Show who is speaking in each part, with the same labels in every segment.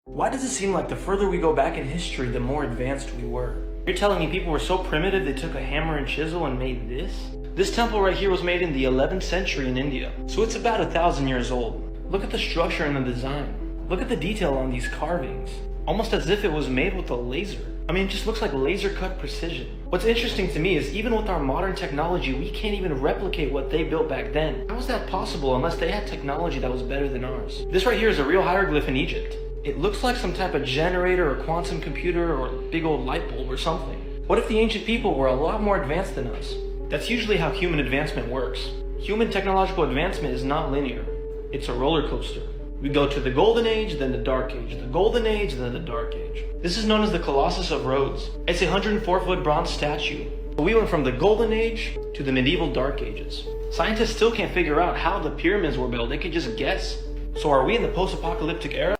Speaker 1: Why does it seem like the further we go back in history, the more advanced we were? You're telling me people were so primitive they took a hammer and chisel and made this? This temple right here was made in the 11th century in India, so it's about 1,000 years old. Look at the structure and the design. Look at the detail on these carvings. Almost as if it was made with a laser. I mean, it just looks like laser cut precision. What's interesting to me is even with our modern technology, we can't even replicate what they built back then. How is that possible unless they had technology that was better than ours? This right here is a real hieroglyph in Egypt. It looks like some type of generator or quantum computer or big old light bulb or something. What if the ancient people were a lot more advanced than us? That's usually how human advancement works. Human technological advancement is not linear. It's a roller coaster. We go to the golden age, then the dark age, the golden age, then the dark age. This is known as the Colossus of Rhodes. It's a 104-foot bronze statue. But we went from the golden age to the medieval dark ages. Scientists still can't figure out how the pyramids were built. They can just guess. So are we in the post-apocalyptic era?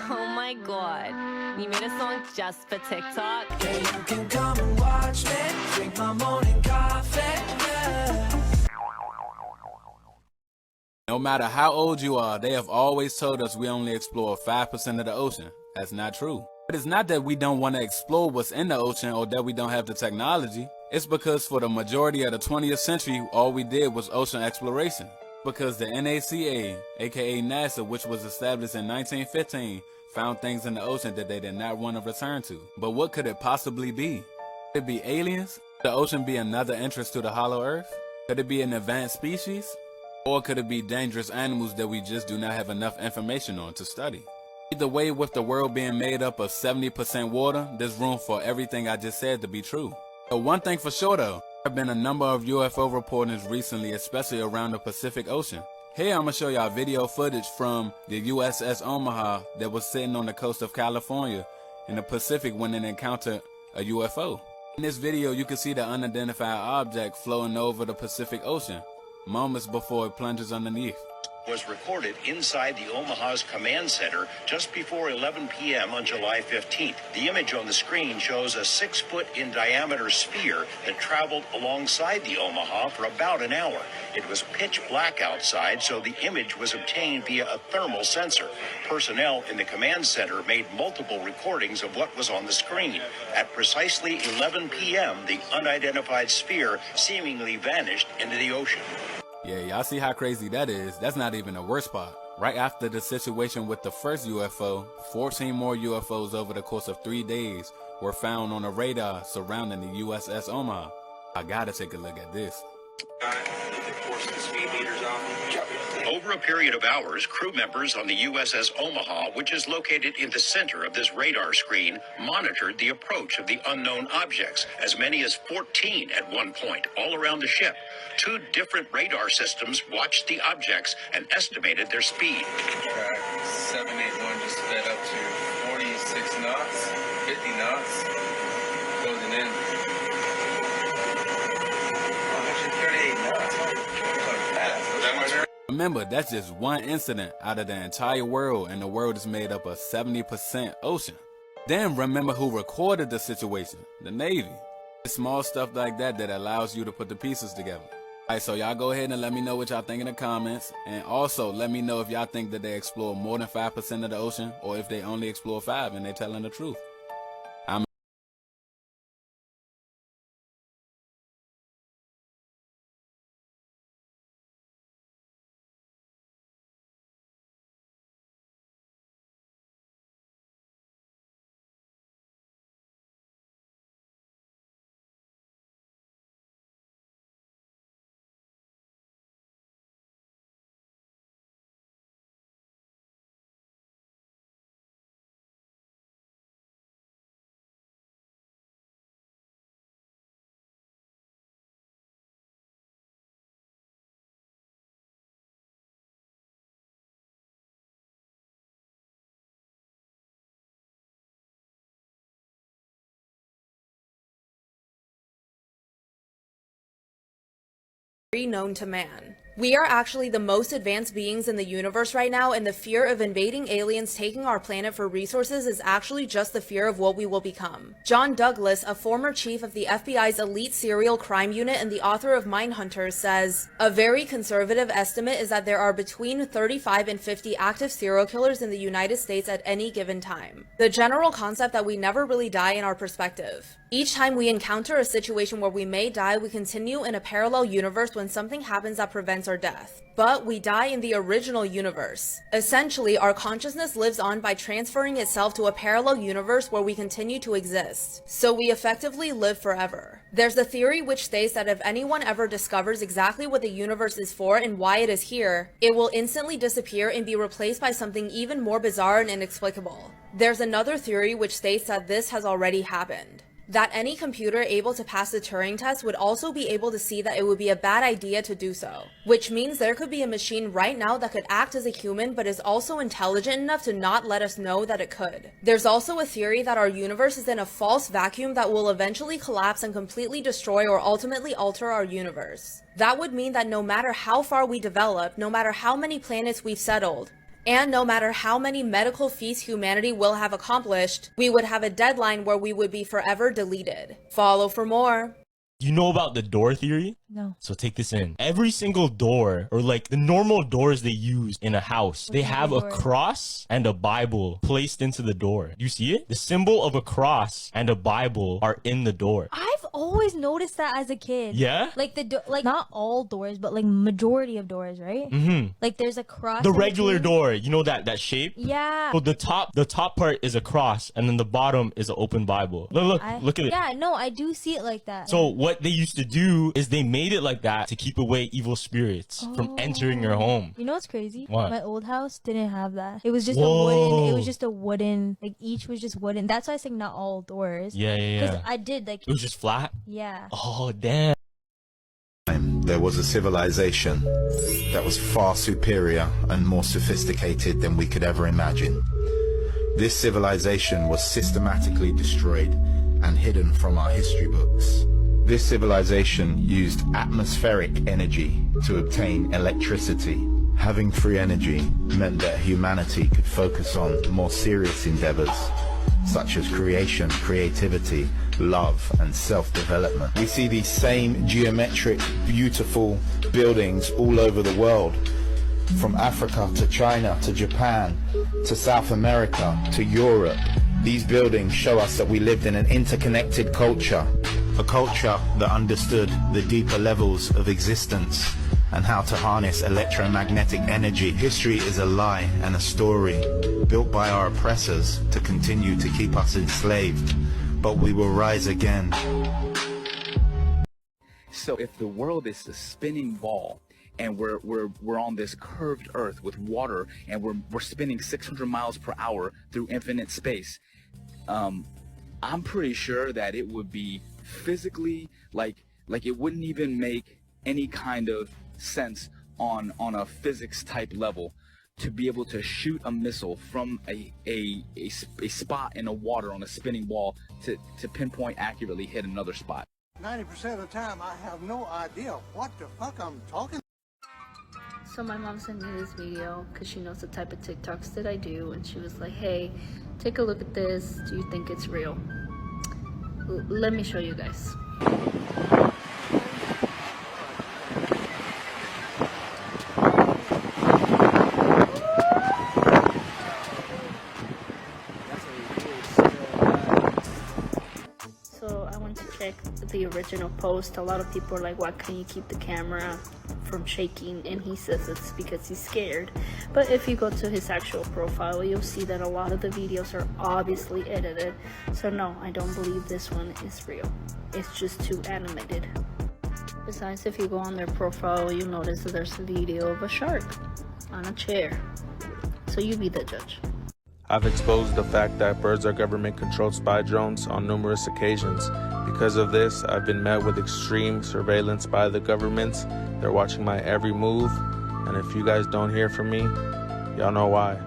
Speaker 2: Oh my god, you made a song just for TikTok?
Speaker 3: Yeah, you can come and watch me drink my morning coffee, yeah.
Speaker 4: No matter how old you are, they have always told us we only explore 5% of the ocean. That's not true. But it's not that we don't want to explore what's in the ocean or that we don't have the technology. It's because for the majority of the 20th century, all we did was ocean exploration. Because the NACA, aka NASA, which was established in 1915, found things in the ocean that they did not want to return to. But what could it possibly be? Could it be aliens? Could the ocean be another entrance to the hollow earth? Could it be an advanced species? Or could it be dangerous animals that we just do not have enough information on to study? Either way, with the world being made up of 70% water, there's room for everything I just said to be true. But one thing for sure though, there have been a number of UFO reportings recently, especially around the Pacific Ocean. Here I'm going to show y'all video footage from the USS Omaha that was sitting on the coast of California in the Pacific when it encountered a UFO. In this video you can see the unidentified object floating over the Pacific Ocean, moments before it plunges underneath.
Speaker 5: Was recorded inside the Omaha's command center just before 11 p.m. on July 15th. The image on the screen shows a 6-foot in diameter sphere that traveled alongside the Omaha for about an hour. It was pitch black outside, so the image was obtained via a thermal sensor. Personnel in the command center made multiple recordings of what was on the screen. At precisely 11 p.m., the unidentified sphere seemingly vanished into the ocean.
Speaker 4: Yeah, y'all see how crazy that is? That's not even the worst part. Right after the situation with the first UFO, 14 more UFOs over the course of 3 days were found on a radar surrounding the USS Omaha. I gotta take a look at this.
Speaker 5: Over a period of hours, crew members on the USS Omaha, which is located in the center of this radar screen, monitored the approach of the unknown objects, as many as 14 at one point, all around the ship. 2 different radar systems watched the objects and estimated their speed.
Speaker 6: Track 781 just sped up to 46 knots, 50 knots, closing in. 138 knots.
Speaker 4: Remember, that's just one incident out of the entire world, and the world is made up of 70% ocean. Then remember who recorded the situation, the Navy. It's small stuff like that that allows you to put the pieces together. Alright, so y'all go ahead and let me know what y'all think in the comments, and also let me know if y'all think that they explore more than 5% of the ocean, or if they only explore 5% and they're telling the truth.
Speaker 7: Known to man. We are actually the most advanced beings in the universe right now, and the fear of invading aliens taking our planet for resources is actually just the fear of what we will become. John Douglas, a former chief of the FBI's elite serial crime unit and the author of Mindhunter, says, "A very conservative estimate is that there are between 35 and 50 active serial killers in the United States at any given time." The general concept that we never really die in our perspective. Each time we encounter a situation where we may die, we continue in a parallel universe when something happens that prevents our death. But we die in the original universe. Essentially, our consciousness lives on by transferring itself to a parallel universe where we continue to exist. So we effectively live forever. There's a theory which states that if anyone ever discovers exactly what the universe is for and why it is here, it will instantly disappear and be replaced by something even more bizarre and inexplicable. There's another theory which states that this has already happened. That any computer able to pass the Turing test would also be able to see that it would be a bad idea to do so. Which means there could be a machine right now that could act as a human but is also intelligent enough to not let us know that it could. There's also a theory that our universe is in a false vacuum that will eventually collapse and completely destroy or ultimately alter our universe. That would mean that no matter how far we develop, no matter how many planets we've settled, and no matter how many medical feats humanity will have accomplished, we would have a deadline where we would be forever deleted. Follow for more.
Speaker 8: You know about the door theory?
Speaker 9: No.
Speaker 8: So take this in. Every single door, or like the normal doors they use in a house, they have a cross and a Bible placed into the door. Do you see it? The symbol of a cross and a Bible are in the door.
Speaker 9: I've always noticed that as a kid.
Speaker 8: Yeah?
Speaker 9: Like like not all doors, but like majority of doors, right?
Speaker 8: Mm-hmm.
Speaker 9: Like there's a cross.
Speaker 8: The
Speaker 9: in
Speaker 8: regular
Speaker 9: between.
Speaker 8: door, you know that shape?
Speaker 9: Yeah.
Speaker 8: So the top part is a cross, and then the bottom is an open Bible. Look at it.
Speaker 9: Yeah, no, I do see it like that.
Speaker 8: So what they used to do is they made it like that to keep away evil spirits from entering your home.
Speaker 9: You know what's crazy?
Speaker 8: What?
Speaker 9: My old house didn't have that. It was just a wooden, like each was just wooden. That's why I say not all doors.
Speaker 8: Yeah.
Speaker 9: Because I did like.
Speaker 8: It was just flat?
Speaker 9: Yeah.
Speaker 8: Oh, damn.
Speaker 10: There was a civilization that was far superior and more sophisticated than we could ever imagine. This civilization was systematically destroyed and hidden from our history books. This civilization used atmospheric energy to obtain electricity. Having free energy meant that humanity could focus on more serious endeavors, such as creation, creativity, love, and self-development. We see these same geometric, beautiful buildings all over the world, from Africa to China to Japan to South America to Europe. These buildings show us that we lived in an interconnected culture, a culture that understood the deeper levels of existence and how to harness electromagnetic energy. History is a lie and a story built by our oppressors to continue to keep us enslaved, but we will rise again.
Speaker 11: So if the world is a spinning ball, and we're on this curved earth with water, and we're spinning 600 miles per hour through infinite space, I'm pretty sure that it would be physically like it wouldn't even make any kind of sense on a physics type level to be able to shoot a missile from a spot in the water on a spinning ball to pinpoint accurately hit another spot.
Speaker 12: 90% of the time I have no idea what the fuck I'm talking.
Speaker 13: So my mom sent me this video because she knows the type of TikToks that I do, and she was like, hey, take a look at this. Do you think it's real? Let me show you guys. So I went to check the original post. A lot of people are like, why can't you keep the camera from shaking? And he says it's because he's scared. But if you go to his actual profile, you'll see that a lot of the videos are obviously edited. So no, I don't believe this one is real. It's just too animated. Besides, if you go on their profile, you'll notice that there's a video of a shark on a chair. So you be the judge.
Speaker 6: I've exposed the fact that birds are government-controlled spy drones on numerous occasions. Because of this, I've been met with extreme surveillance by the government. They're watching my every move, and if you guys don't hear from me, y'all know why.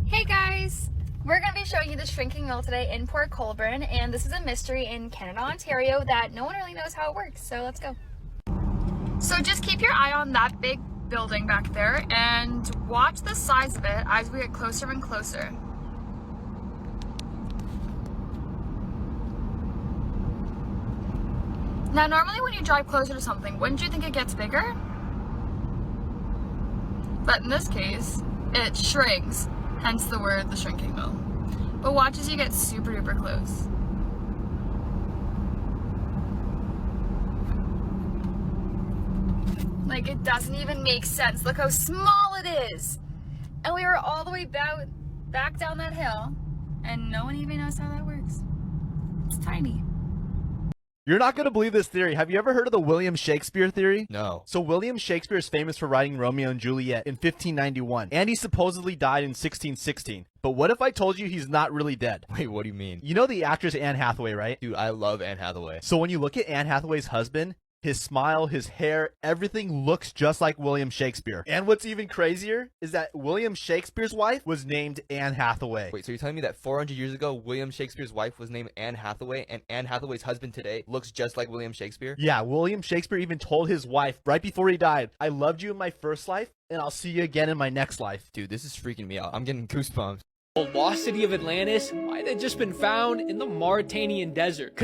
Speaker 14: Hey guys! We're going to be showing you the shrinking mill today in Port Colborne, and this is a mystery in Canada, Ontario that no one really knows how it works, so let's go. So just keep your eye on that big building back there and watch the size of it as we get closer and closer. Now normally when you drive closer to something, wouldn't you think it gets bigger? But in this case, it shrinks, hence the word the shrinking mill. But watch as you get super duper close. Like, it doesn't even make sense. Look how small it is. And we were all the way back down that hill, and no one even knows how that works. It's tiny.
Speaker 15: You're not going to believe this theory. Have you ever heard of the William Shakespeare theory?
Speaker 16: No.
Speaker 15: So William Shakespeare is famous for writing Romeo and Juliet in 1591, and he supposedly died in 1616. But what if I told you he's not really dead?
Speaker 16: Wait, what do you mean?
Speaker 15: You know the actress Anne Hathaway, right?
Speaker 16: Dude, I love Anne Hathaway.
Speaker 15: So when you look at Anne Hathaway's husband, his smile, his hair, everything looks just like William Shakespeare. And what's even crazier is that William Shakespeare's wife was named Anne Hathaway.
Speaker 16: Wait, so you're telling me that 400 years ago, William Shakespeare's wife was named Anne Hathaway, and Anne Hathaway's husband today looks just like William Shakespeare?
Speaker 15: Yeah, William Shakespeare even told his wife right before he died, "I loved you in my first life, and I'll see you again in my next life."
Speaker 16: Dude, this is freaking me out. I'm getting goosebumps.
Speaker 17: The lost city of Atlantis might have just been found in the Mauritanian desert.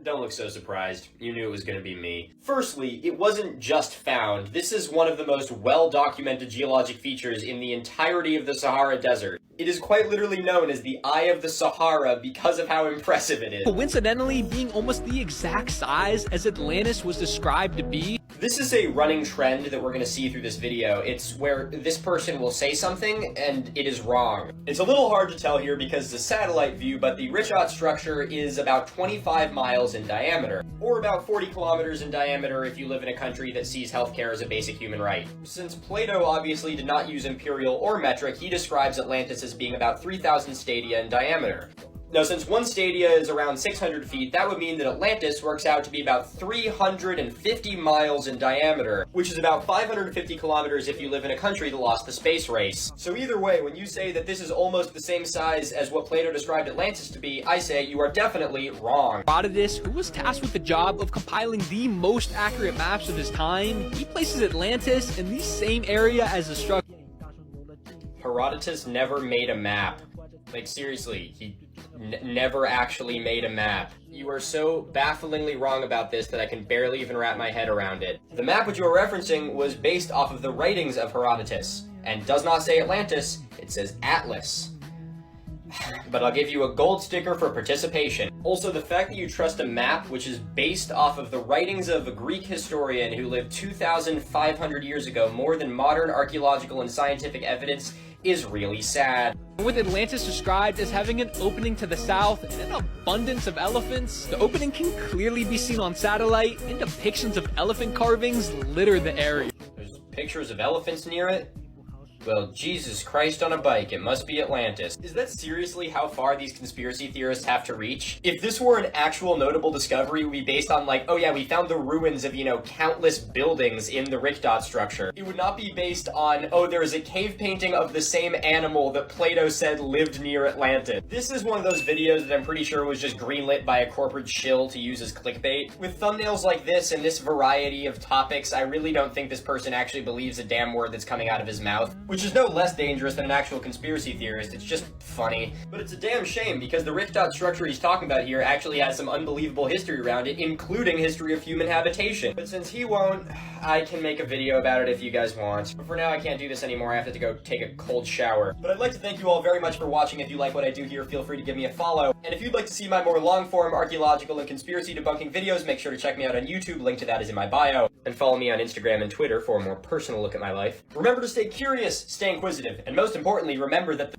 Speaker 18: Don't look so surprised. You knew it was going to be me. Firstly, it wasn't just found. This is one of the most well-documented geologic features in the entirety of the Sahara Desert. It is quite literally known as the Eye of the Sahara because of how impressive it is.
Speaker 17: Coincidentally, being almost the exact size as Atlantis was described to be.
Speaker 18: This is a running trend that we're going to see through this video. It's where this person will say something and it is wrong. It's a little hard to tell here because it's a satellite view, but the Richat structure is about 25 miles in diameter, or about 40 kilometers in diameter if you live in a country that sees healthcare as a basic human right. Since Plato obviously did not use imperial or metric, he describes Atlantis as being about 3,000 stadia in diameter. Now, since one stadia is around 600 feet, that would mean that Atlantis works out to be about 350 miles in diameter, which is about 550 kilometers if you live in a country that lost the space race. So either way, when you say that this is almost the same size as what Plato described Atlantis to be, I say you are definitely wrong.
Speaker 17: Herodotus, who was tasked with the job of compiling the most accurate maps of his time, he places Atlantis in the same area as the structure.
Speaker 18: Herodotus never made a map. Like, seriously, he never actually made a map. You are so bafflingly wrong about this that I can barely even wrap my head around it. The map which you are referencing was based off of the writings of Herodotus, and does not say Atlantis, it says Atlas. But I'll give you a gold sticker for participation. Also, the fact that you trust a map which is based off of the writings of a Greek historian who lived 2,500 years ago more than modern archaeological and scientific evidence is really sad.
Speaker 17: With Atlantis described as having an opening to the south and an abundance of elephants, the opening can clearly be seen on satellite, and depictions of elephant carvings litter the area.
Speaker 18: There's pictures of elephants near it? Well, Jesus Christ on a bike, it must be Atlantis. Is that seriously how far these conspiracy theorists have to reach? If this were an actual notable discovery, it would be based on like, oh yeah, we found the ruins of, you know, countless buildings in the Richat structure. It would not be based on, oh, there is a cave painting of the same animal that Plato said lived near Atlantis. This is one of those videos that I'm pretty sure was just greenlit by a corporate shill to use as clickbait. With thumbnails like this and this variety of topics, I really don't think this person actually believes a damn word that's coming out of his mouth. Which is no less dangerous than an actual conspiracy theorist, it's just funny. But it's a damn shame, because the Richat structure he's talking about here actually has some unbelievable history around it, including history of human habitation. But since he won't, I can make a video about it if you guys want. But for now, I can't do this anymore, I have to go take a cold shower. But I'd like to thank you all very much for watching. If you like what I do here, feel free to give me a follow. And if you'd like to see my more long-form archaeological and conspiracy debunking videos, make sure to check me out on YouTube, link to that is in my bio. And follow me on Instagram and Twitter for a more personal look at my life. Remember to stay curious, stay inquisitive, and most importantly, remember that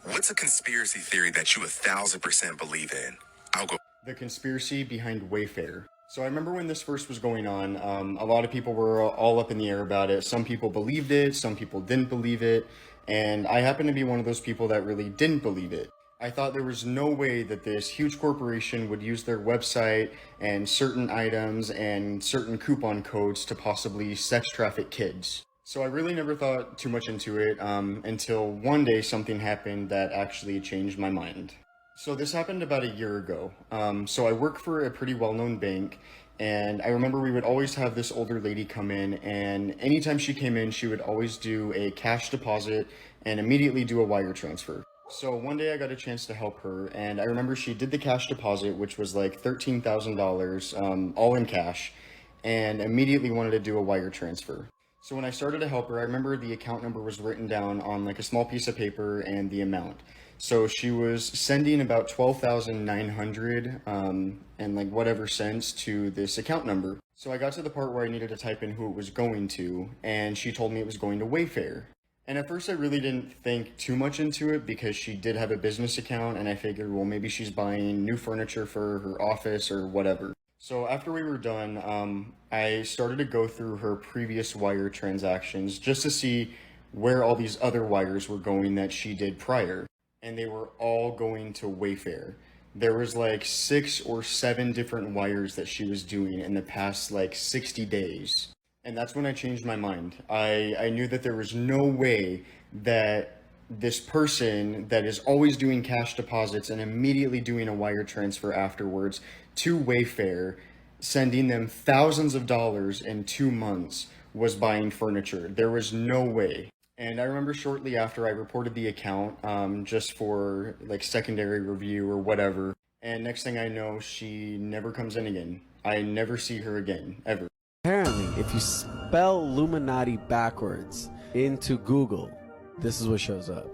Speaker 19: What's a conspiracy theory that you 1,000% believe in? I'll go.
Speaker 20: The conspiracy behind Wayfair. So I remember when this first was going on, a lot of people were all up in the air about it. Some people believed it, some people didn't believe it, and I happen to be one of those people that really didn't believe it. I thought there was no way that this huge corporation would use their website and certain items and certain coupon codes to possibly sex traffic kids. So I really never thought too much into it until one day something happened that actually changed my mind. So this happened about a year ago. So I work for a pretty well-known bank, And I remember we would always have this older lady come in, and anytime she came in, she would always do a cash deposit and immediately do a wire transfer. So one day I got a chance to help her, and I remember she did the cash deposit, which was like $13,000, all in cash, and immediately wanted to do a wire transfer. So when I started to help her, I remember the account number was written down on like a small piece of paper and the amount. So she was sending about 12,900 and like whatever cents to this account number. So I got to the part where I needed to type in who it was going to, and she told me it was going to Wayfair. And at first I really didn't think too much into it because she did have a business account, and I figured, well, maybe she's buying new furniture for her office or whatever. So after we were done, I started to go through her previous wire transactions just to see where all these other wires were going that she did prior. And they were all going to Wayfair. There was like 6 or 7 different wires that she was doing in the past like 60 days. And that's when I changed my mind. I knew that there was no way that this person that is always doing cash deposits and immediately doing a wire transfer afterwards to Wayfair, sending them thousands of dollars in 2 months, was buying furniture. There was no way. And I remember shortly after I reported the account, just for like secondary review or whatever. And next thing I know, she never comes in again. I never see her again, ever.
Speaker 21: Apparently, if you spell Illuminati backwards into Google, this is what shows up.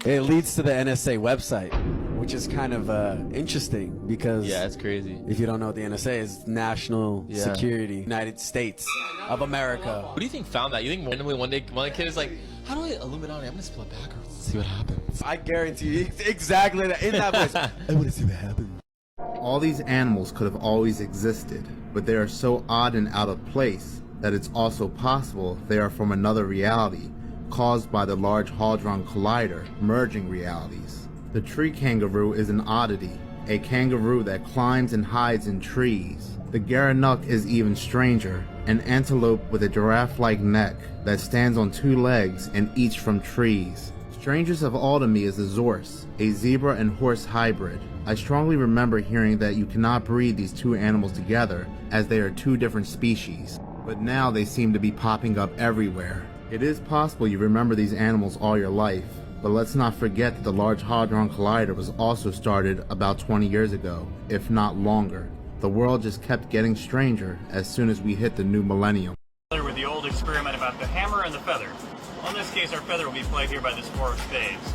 Speaker 21: It leads to the NSA website, which is kind of interesting because
Speaker 16: Yeah, it's crazy.
Speaker 21: if you don't know what the NSA is, National Security, United States of America.
Speaker 16: Who do you think found that? You think randomly one day one kid is like, how do I Illuminati? I'm gonna spell it backwards and see what happens.
Speaker 21: I guarantee you, exactly that, in that voice. I want to see what happens.
Speaker 10: All these animals could have always existed, but they are so odd and out of place that it's also possible they are from another reality, caused by the Large Hadron Collider merging realities. The tree kangaroo is an oddity, a kangaroo that climbs and hides in trees. The gerenuk is even stranger, an antelope with a giraffe-like neck that stands on 2 legs and eats from trees. Strangest of all to me is the zorse, a zebra and horse hybrid. I strongly remember hearing that you cannot breed these 2 animals together as they are 2 different species, but now they seem to be popping up everywhere. It is possible you remember these animals all your life, but let's not forget that the Large Hadron Collider was also started about 20 years ago, if not longer. The world just kept getting stranger as soon as we hit the new millennium.
Speaker 22: With the old experiment about the hammer and the feather. Well, in this case, our feather will be played here by this 4 of spades.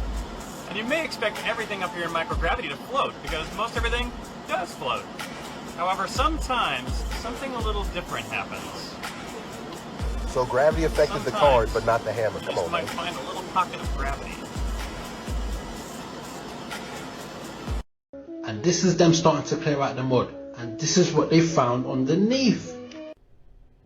Speaker 22: And you may expect everything up here in microgravity to float, because most everything does float. However, sometimes something a little different happens.
Speaker 23: So gravity affected the card, but not the hammer. Come on,
Speaker 22: You might
Speaker 23: man.
Speaker 22: find a little pocket of gravity.
Speaker 24: And this is them starting to clear out the mud. And this is what they found underneath.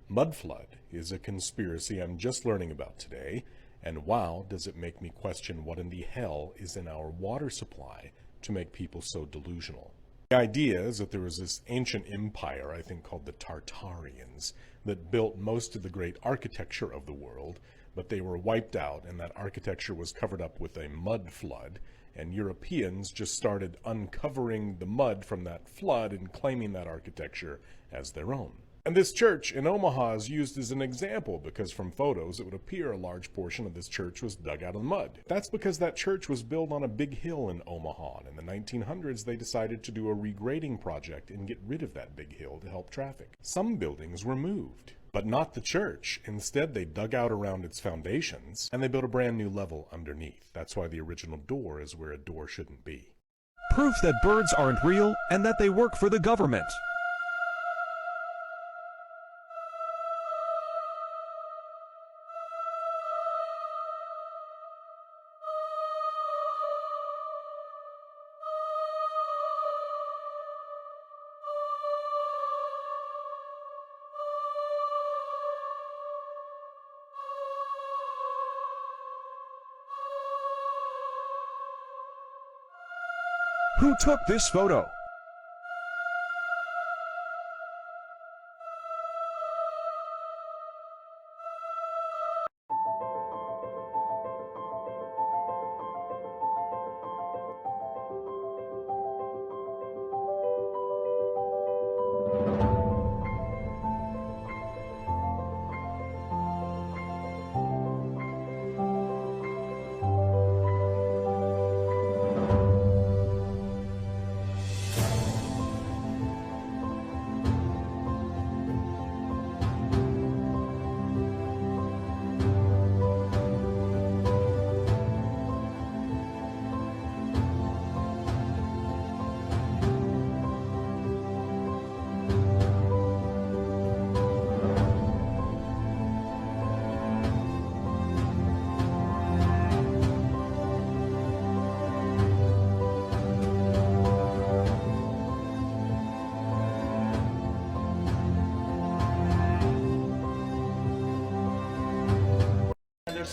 Speaker 25: Mud flood is a conspiracy I'm just learning about today, and wow, does it make me question what in the hell is in our water supply to make people so delusional. The idea is that there was this ancient empire, I think called the Tartarians, that built most of the great architecture of the world, but they were wiped out and that architecture was covered up with a mud flood, and Europeans just started uncovering the mud from that flood and claiming that architecture as their own. And this church in Omaha is used as an example because from photos it would appear a large portion of this church was dug out of the mud. That's because that church was built on a big hill in Omaha, and in the 1900s they decided to do a regrading project and get rid of that big hill to help traffic. Some buildings were moved, but not the church. Instead they dug out around its foundations and they built a brand new level underneath. That's why the original door is where a door shouldn't be.
Speaker 26: Proof that birds aren't real and that they work for the government. Who took this photo?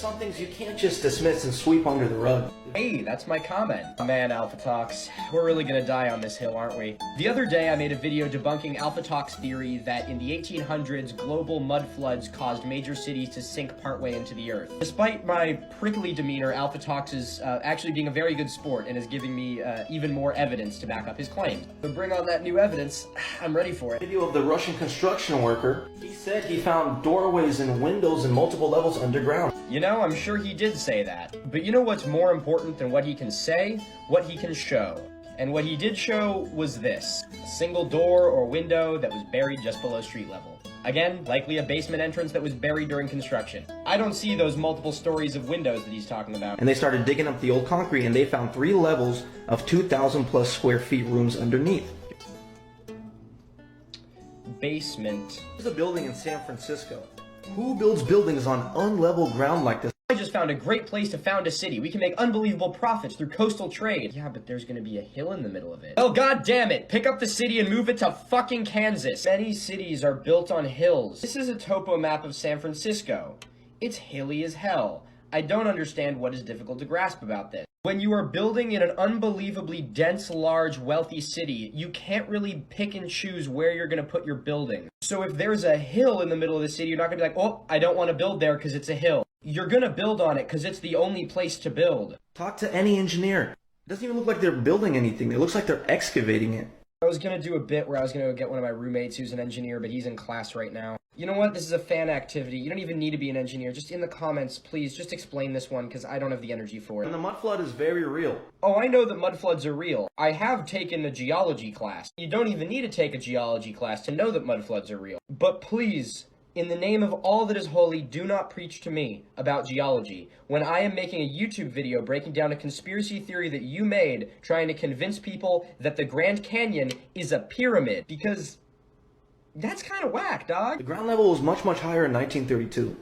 Speaker 1: some things you can't just dismiss and sweep under the rug.
Speaker 18: Hey, that's my comment. Man, Alpha Talks, we're really gonna die on this hill, aren't we? The other day I made a video debunking Alpha Talks' theory that in the 1800s, global mud floods caused major cities to sink partway into the earth. Despite my prickly demeanor, Alpha Talks is actually being a very good sport and is giving me even more evidence to back up his claims. So bring on that new evidence, I'm ready for it.
Speaker 1: Video of the Russian construction worker. He said he found doorways and windows in multiple levels underground.
Speaker 18: You know, I'm sure he did say that. But you know what's more important than what he can say? What he can show. And what he did show was this. A single door or window that was buried just below street level. Again, likely a basement entrance that was buried during construction. I don't see those multiple stories of windows that he's talking about.
Speaker 1: And they started digging up the old concrete and they found 3 levels of 2,000 plus square feet rooms underneath.
Speaker 18: Basement.
Speaker 1: There's a building in San Francisco. Who builds buildings on unlevel ground like this?
Speaker 18: I just found a great place to found a city. We can make unbelievable profits through coastal trade. Yeah, but there's gonna be a hill in the middle of it. Oh, god damn it! Pick up the city and move it to fucking Kansas. Many cities are built on hills. This is a topo map of San Francisco. It's hilly as hell. I don't understand what is difficult to grasp about this. When you are building in an unbelievably dense, large, wealthy city, you can't really pick and choose where you're gonna put your building. So if there's a hill in the middle of the city, you're not gonna be like, oh, I don't want to build there because it's a hill. You're gonna build on it because it's the only place to build.
Speaker 1: Talk to any engineer. It doesn't even look like they're building anything. It looks like they're excavating it.
Speaker 18: I was gonna do a bit where I was gonna get one of my roommates who's an engineer, but he's in class right now. You know what? This is a fan activity. You don't even need to be an engineer. Just in the comments, please, just explain this one, because I don't have the energy for it.
Speaker 1: And the mud flood is very real.
Speaker 18: Oh, I know that mud floods are real. I have taken a geology class. You don't even need to take a geology class to know that mud floods are real. But please, in the name of all that is holy, do not preach to me about geology when I am making a YouTube video breaking down a conspiracy theory that you made, trying to convince people that the Grand Canyon is a pyramid, because that's kind of whack, dog.
Speaker 1: The ground level was much, much higher in 1932.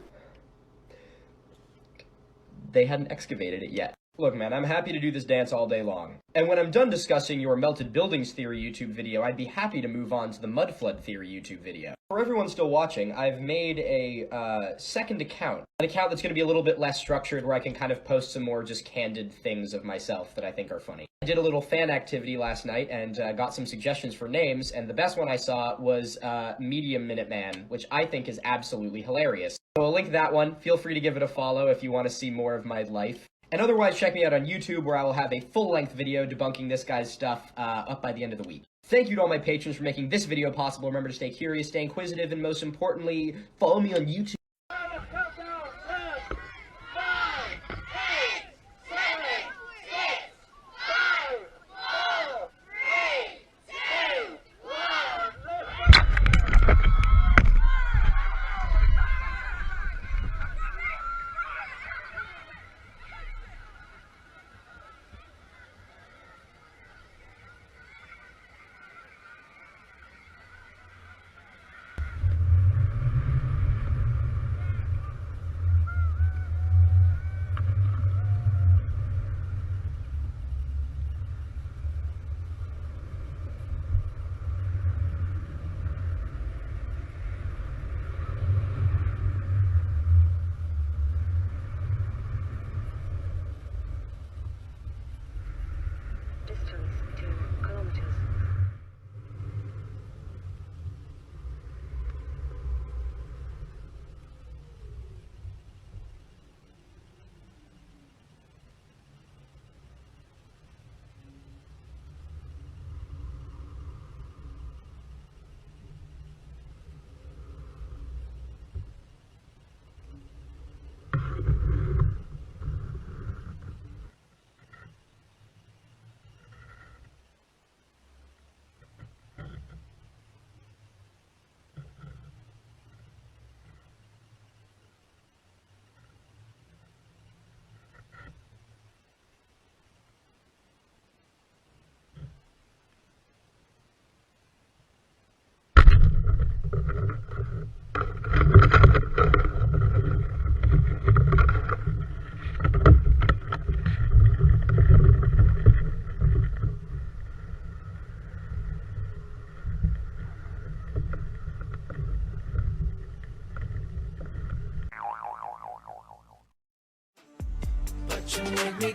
Speaker 18: They hadn't excavated it yet. Look, man, I'm happy to do this dance all day long. And when I'm done discussing your melted buildings theory YouTube video, I'd be happy to move on to the mud flood theory YouTube video. For everyone still watching, I've made a second account. An account that's going to be a little bit less structured, where I can kind of post some more just candid things of myself that I think are funny. I did a little fan activity last night and got some suggestions for names, and the best one I saw was Medium Minute Man, which I think is absolutely hilarious. So I'll link that one. Feel free to give it a follow if you want to see more of my life. And otherwise, check me out on YouTube, where I will have a full-length video debunking this guy's stuff up by the end of the week. Thank you to all my patrons for making this video possible. Remember to stay curious, stay inquisitive, and most importantly, follow me on YouTube.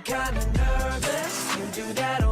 Speaker 2: kinda nervous. You do that